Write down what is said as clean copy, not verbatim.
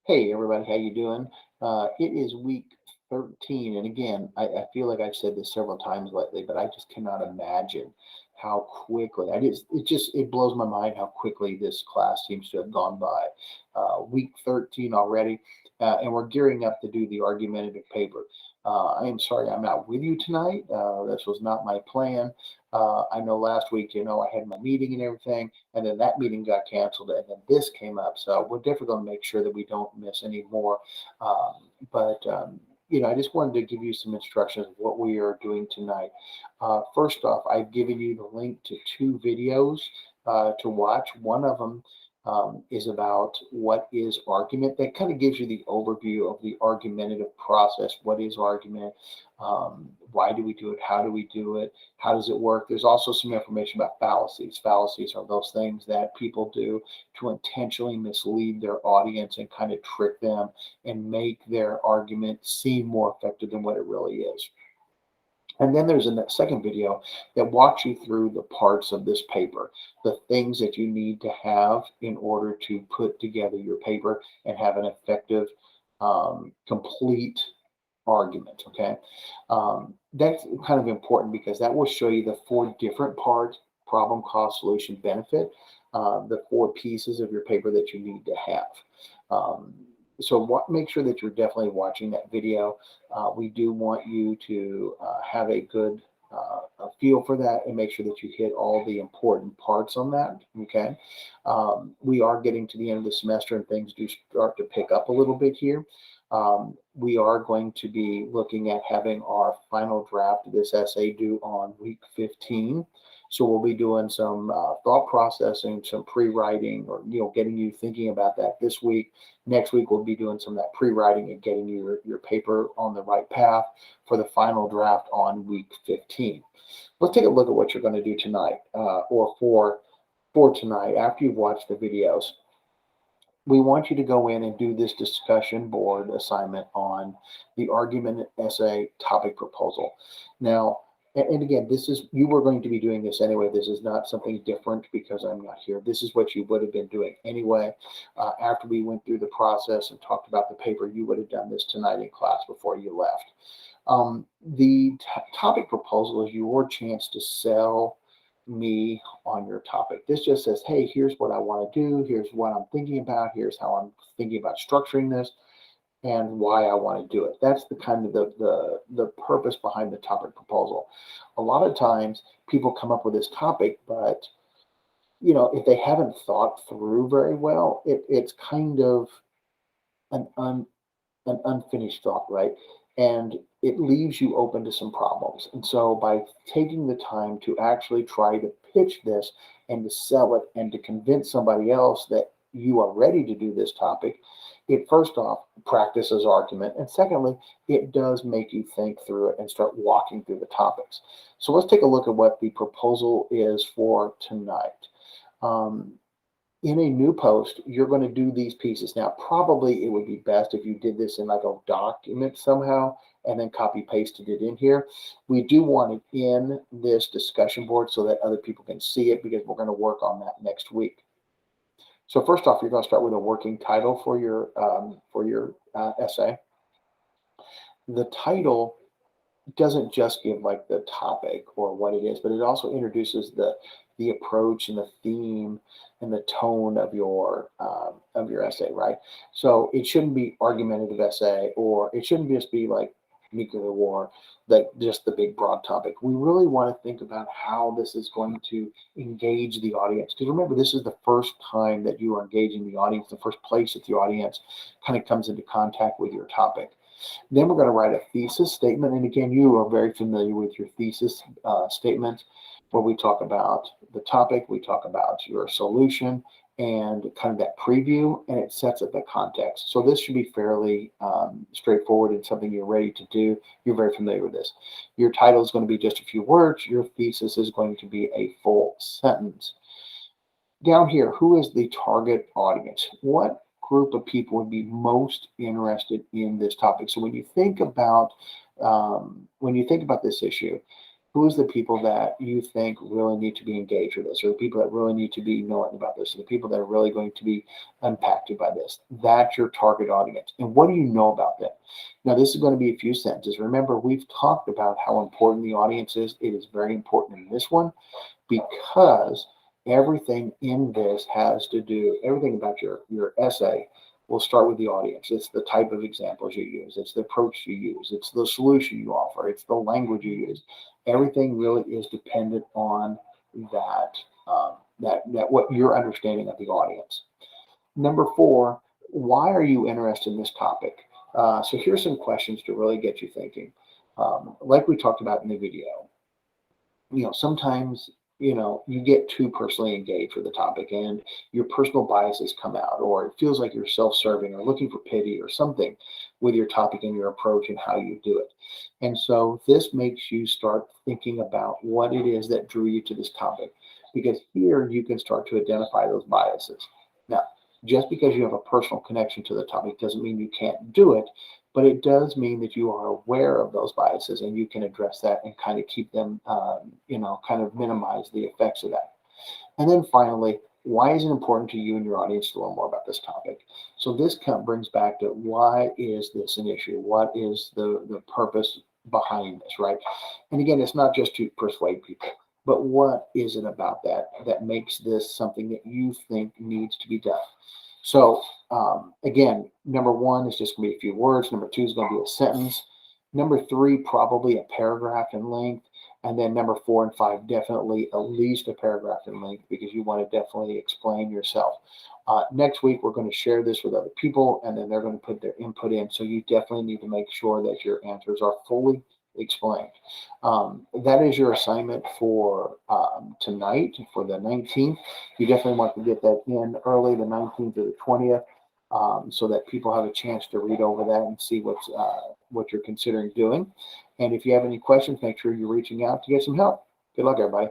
Hey everybody, how you doing? It is week 13, and again, I feel like I've said this several times lately, but I just cannot imagine how quickly it blows my mind how quickly this class seems to have gone by. Week 13 already, and we're gearing up to do the argumentative paper. I am sorry I'm not with you tonight. This was not my plan. I know last week, I had my meeting and everything, and then that meeting got canceled, and then this came up. So we're definitely going to make sure that we don't miss any more. But I just wanted to give you some instructions of what we are doing tonight. First off, I've given you the link to two videos to watch. One of them is about what is argument. That kind of gives you the overview of the argumentative process. What is argument? Why do we do it? How do we do it? How does it work? There's also some information about fallacies. Fallacies are those things that people do to intentionally mislead their audience and kind of trick them and make their argument seem more effective than what it really is. And then there's a second video that walks you through the parts of this paper, the things that you need to have in order to put together your paper and have an effective, complete argument. Okay. That's kind of important because that will show you the four different parts: problem, cost, solution, benefit, the four pieces of your paper that you need to have. Um, Make sure that you're definitely watching that video. We do want you to have a good a feel for that and make sure that you hit all the important parts on that. Okay. We are getting to the end of the semester and things do start to pick up a little bit here. We are going to be looking at having our final draft of this essay due on week 15. So we'll be doing some thought processing, some pre-writing, or getting you thinking about that this week. Next week we'll be doing some of that pre-writing and getting your paper on the right path for the final draft on week 15. Let's take a look at what you're going to do tonight, or for tonight after you've watched the videos. We want you to go in and do this discussion board assignment on the argument essay topic proposal. Now, and again, this is, you were going to be doing this anyway. This is not something different because I'm not here. This is what you would have been doing anyway. After we went through the process and talked about the paper, you would have done this tonight in class before you left. The topic proposal is your chance to sell me on your topic. This just says, hey, here's what I want to do. Here's what I'm thinking about. Here's how I'm thinking about structuring this and why I want to do it. That's the kind of the purpose behind the topic proposal. A lot of times people come up with this topic, but if they haven't thought through very well, it's kind of an an unfinished thought, right? And it leaves you open to some problems. And so by taking the time to actually try to pitch this and to sell it and to convince somebody else that you are ready to do this topic, it first off practices argument. And secondly, it does make you think through it and start walking through the topics. So let's take a look at what the proposal is for tonight. Um, in a new post, you're going to do these pieces. Now, probably it would be best if you did this in like a document somehow and then copy pasted it in here. We do want it in this discussion board so that other people can see it because we're going to work on that next week. So first off, you're going to start with a working title for your essay. The title doesn't just give like the topic or what it is, but it also introduces the approach and the theme and the tone of your essay, right? So it shouldn't be argumentative essay, or it shouldn't just be like nuclear war, like just the big broad topic. We really want to think about how this is going to engage the audience. Because remember, this is the first time that you are engaging the audience, the first place that the audience kind of comes into contact with your topic. Then we're going to write a thesis statement. And again, you are very familiar with your thesis statement, where we talk about the topic, we talk about your solution, and kind of that preview, and it sets up the context. So this should be fairly straightforward and something you're ready to do. You're very familiar with this. Your title is going to be just a few words. Your thesis is going to be a full sentence. Down here, who is the target audience? What group of people would be most interested in this topic? So when you think about this issue, who's the people that you think really need to be engaged with this, or the people that really need to be knowing about this, or the people that are really going to be impacted by this. That's your target audience. And what do you know about them? Now, this is going to be a few sentences. Remember, we've talked about how important the audience is. It is very important in this one because everything in this has to do, everything about your essay will start with the audience. It's the type of examples you use, it's the approach you use, it's the solution you offer, it's the language you use. Everything really is dependent on that, that what your understanding of the audience. Number four, why are you interested in this topic? So here's some questions to really get you thinking. Like we talked about in the video, sometimes, you get too personally engaged with the topic and your personal biases come out, or it feels like you're self-serving or looking for pity or something with your topic and your approach and how you do it. And so this makes you start thinking about what it is that drew you to this topic, because here you can start to identify those biases. Now, just because you have a personal connection to the topic doesn't mean you can't do it, but it does mean that you are aware of those biases and you can address that and kind of keep them, kind of minimize the effects of that. And then finally, why is it important to you and your audience to learn more about this topic? So this kind of brings back to, why is this an issue? What is the purpose behind this, right? And again, it's not just to persuade people, but what is it about that makes this something that you think needs to be done? So again, number one is just going to be a few words. Number two is going to be a sentence. Number three, probably a paragraph in length. And then number 4 and 5, definitely at least a paragraph in length, because you want to definitely explain yourself. Next week, we're going to share this with other people, and then they're going to put their input in. So you definitely need to make sure that your answers are fully explained. That is your assignment for tonight, for the 19th. You definitely want to get that in early, the 19th or the 20th, so that people have a chance to read over that and see what you're considering doing. And if you have any questions, make sure you're reaching out to get some help. Good luck, everybody.